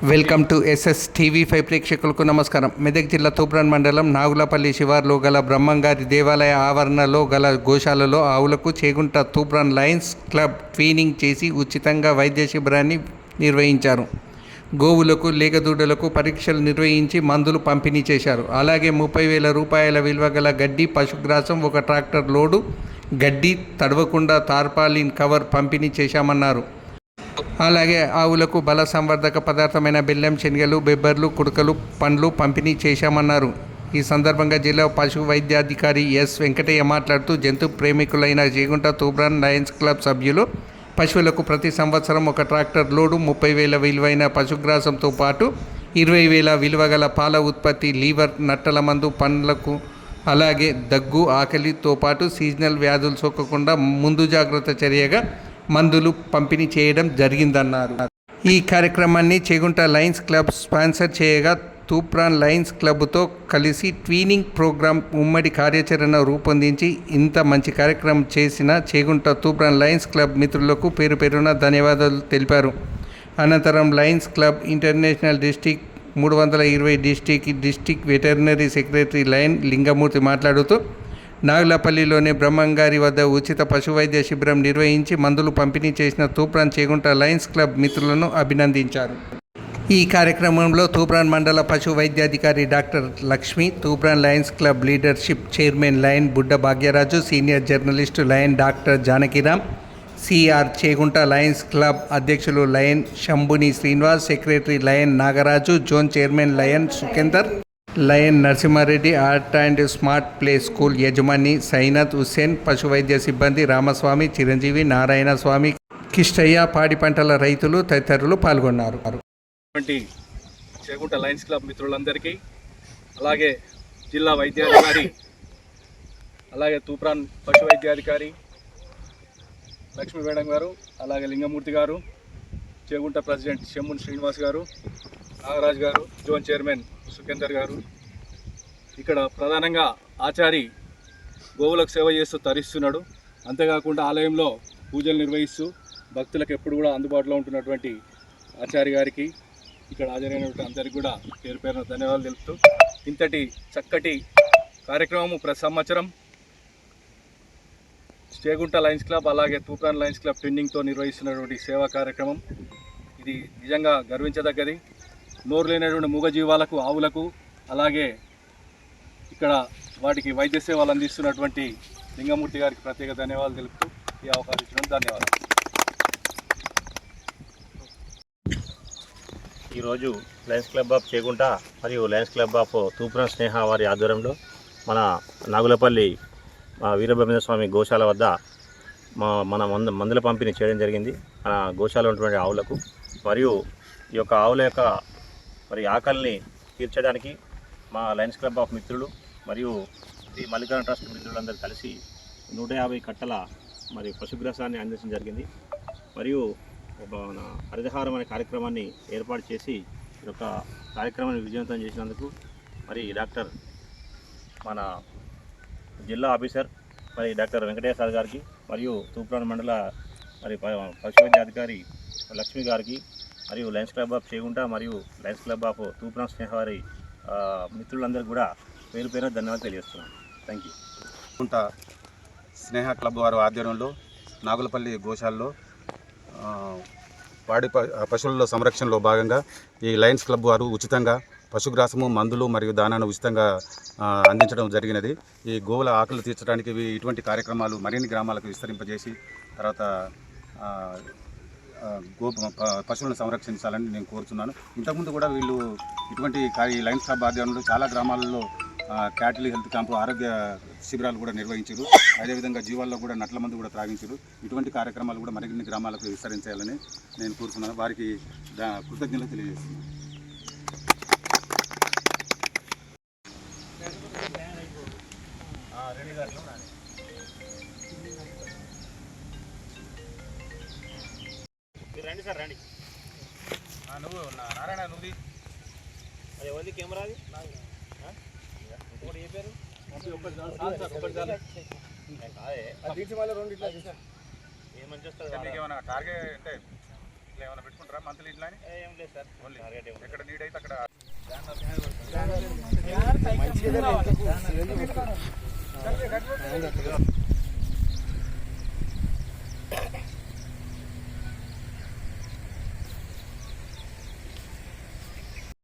Welcome to SS TV 5 ప్రేక్షకులకు నమస్కారం. మెదక్ జిల్లా తూప్రాన్ మండలం నాగులపల్లి శివార్లో గల బ్రహ్మంగారి దేవాలయ ఆవరణలో గల గోశాలలో ఆవులకు చేగుంట తూప్రాన్ లయన్స్ క్లబ్ ట్వీనింగ్ చేసి ఉచితంగా వైద్య శిబిరాన్ని నిర్వహించారు. గోవులకు లేగదూడలకు పరీక్షలు నిర్వహించి మందులు పంపిణీ చేశారు. అలాగే 30,000 రూపాయల విలువ గల గడ్డి, పశుగ్రాసం, ఒక ట్రాక్టర్ లోడు గడ్డి, తడవకుండా తార్పాలిన్ కవర్ పంపిణీ చేశామన్నారు. అలాగే ఆవులకు బల సంవర్ధక పదార్థమైన బెల్లం, శనగలు, బెబ్బర్లు, కుడకలు, పండ్లు పంపిణీ చేశామన్నారు. ఈ సందర్భంగా జిల్లా పశు వైద్యాధికారి ఎస్ వెంకటయ్య మాట్లాడుతూ, జంతు ప్రేమికులైన చేగుంట తూప్రాన్ లయన్స్ క్లబ్ సభ్యులు పశువులకు ప్రతి సంవత్సరం ఒక ట్రాక్టర్ లోడు, 30,000 విలువైన పశుగ్రాసంతో పాటు 20,000 విలువ గల పాల ఉత్పత్తి, లీవర్, నట్టల మందు, పండ్లకు, అలాగే దగ్గు, ఆకలితో పాటు సీజనల్ వ్యాధులు సోకకుండా ముందు జాగ్రత్త చర్యగా మందులు పంపిణీ చేయడం జరిగిందన్నారు. ఈ కార్యక్రమాన్ని చేగుంట లయన్స్ క్లబ్ స్పాన్సర్ చేయగా తూప్రాన్ లయన్స్ క్లబ్తో కలిసి ట్వీనింగ్ ప్రోగ్రాం ఉమ్మడి కార్యాచరణ రూపొందించి ఇంత మంచి కార్యక్రమం చేసిన చేగుంట తూప్రాన్ లయన్స్ క్లబ్ మిత్రులకు పేరు పేరున ధన్యవాదాలు తెలిపారు. అనంతరం Lions club international district 320 district veterinary secretary lion Lingamurthy మాట్లాడుతూ, నాగులపల్లిలోని బ్రహ్మంగారి వద్ద ఉచిత పశువైద్య శిబిరం నిర్వహించి మందులు పంపిణీ చేసిన తూప్రాన్ చేగుంట లయన్స్ క్లబ్ మిత్రులను అభినందించారు. ఈ కార్యక్రమంలో తూప్రాన్ మండల పశు వైద్యాధికారి doctor Lakshmi, Toopran Lions club leadership chairman lion Budda Bhagyaraju, senior journalist lion doctor Janakiram, CR Chegunta Lions club అధ్యక్షులు lion Shambhuni Srinivas, secretary lion Nagaraju, zone chairman lion Sukhender, lion Narasimha Reddy, art and smart play school యజమాని సైనత్ హుస్సేన్, పశువైద్య సిబ్బంది రామస్వామి, చిరంజీవి, నారాయణ స్వామి, కిష్టయ్య, పాడి పంటల రైతులు తదితరులు పాల్గొన్నారు. చేగుంట లయన్స్ క్లబ్ మిత్రులందరికీ, అలాగే జిల్లా వైద్యాధికారి, అలాగే తూప్రాన్ పశు వైద్యాధికారి లక్ష్మీ మేడం గారు, అలాగే లింగమూర్తి గారు, చేగుంట ప్రెసిడెంట్ శంభుని శ్రీనివాస్ గారు, నాగరాజ్ గారు, జోన్ చైర్మన్ సుఖేందర్ గారు, ఇక్కడ ప్రధానంగా ఆచారి గోవులకు సేవ చేస్తూ తరిస్తున్నాడు. అంతేకాకుండా ఆలయంలో పూజలు నిర్వహిస్తూ భక్తులకు ఎప్పుడు కూడా అందుబాటులో ఉంటున్నటువంటి ఆచారి గారికి, ఇక్కడ హాజరైనటువంటి అందరికీ కూడా పేరు పేరున ధన్యవాదాలు తెలుపుతూ, ఇంతటి చక్కటి కార్యక్రమము ప్రతి సంవత్సరం చేగుంట లయన్స్ క్లబ్ అలాగే తూప్రాన్ లయన్స్ క్లబ్ ట్విన్నింగ్తో నిర్వహిస్తున్నటువంటి సేవా కార్యక్రమం ఇది నిజంగా గర్వించదగ్గది. నోరు లేనటువంటి మూగజీవాలకు, ఆవులకు, అలాగే ఇక్కడ వాటికి వైద్య సేవలు అందిస్తున్నటువంటి లింగమూర్తి గారికి ప్రత్యేక ధన్యవాదాలు తెలుపుతూ ఈ అవకాశం ఇచ్చినందుకు ధన్యవాదాలు. ఈరోజు లయన్స్ క్లబ్ ఆఫ్ చేగుంట మరియు లయన్స్ క్లబ్ ఆఫ్ తూప్రాన్ స్నేహ వారి ఆధ్వర్యంలో మన నాగులపల్లి వీరబ్రహ్మేంద్ర స్వామి గోశాల వద్ద మన మందుల పంపిణీ చేయడం జరిగింది. మన గోశాల ఉన్నటువంటి ఆవులకు మరియు ఈ యొక్క ఆవుల యొక్క మరి ఆకలిని తీర్చడానికి మా లయన్స్ క్లబ్ ఆఫ్ మిత్రులు మరియు శ్రీ మల్లికార్జున ట్రస్ట్ మిత్రులందరూ కలిసి 150 కట్టల మరి పశుగ్రాసాన్ని అందించడం జరిగింది. మరియు హరితహారం అనే కార్యక్రమాన్ని ఏర్పాటు చేసి ఈ యొక్క కార్యక్రమాన్ని విజయవంతం చేసినందుకు మరి డాక్టర్ మన జిల్లా ఆఫీసర్ మరి డాక్టర్ వెంకటయ్య సార్ గారికి, మరియు తూప్రాన్ మండల మరి పశు వైద్యాధికారి లక్ష్మి గారికి, మరియు లయన్స్ క్లబ్ ఆఫ్ చేగుంట మరియు లయన్స్ క్లబ్ ఆఫ్ తూప్రాన్ స్నేహ వారి మిత్రులందరికీ కూడా పేరు పేరు ధన్యవాదాలు తెలియజేస్తున్నాను. Thank you. Chegunta Sneha club వారి ఆధ్వర్యంలో నాగులపల్లి గోశాలలో పాడి పశువుల సంరక్షణలో భాగంగా ఈ లయన్స్ క్లబ్ వారు ఉచితంగా పశుగ్రాసము, మందులు మరియు దానాను ఉచితంగా అందించడం జరిగినది. ఈ గోవుల ఆకలి తీర్చడానికి ఇటువంటి కార్యక్రమాలు మరిన్ని గ్రామాలకు విస్తరింపజేసి తర్వాత పశువులను సంరక్షించాలని నేను కోరుతున్నాను. ఇంతకుముందు కూడా వీళ్ళు ఇటువంటి లయన్స్ క్లబ్ ఆధ్వర్యంలో చాలా గ్రామాలలో క్యాటిల్ హెల్త్ క్యాంపు, ఆరోగ్య శిబిరాలు కూడా నిర్వహించారు. అదేవిధంగా జీవాల్లో కూడా నట్ల మందు కూడా త్రాగించారు. ఇటువంటి కార్యక్రమాలు కూడా మరిన్ని గ్రామాలకు విస్తరించాలని నేను కోరుతున్నాను. వారికి కృతజ్ఞతలు తెలియజేస్తున్నాను. రండి సార్, రండి. నువ్వు నారాయణ నువ్వు అది ఎవరిది కెమెరా? అది ఇంకోటి ఏ పేరు? ఏమని చేస్తారు? టార్గెట్ అంటే ఇట్లా ఏమైనా పెట్టుకుంటారా మంత్లీ ఇట్లా ఏం లేదు సార్, ఓన్లీ ఎక్కడ నీడ్ అయితే అక్కడ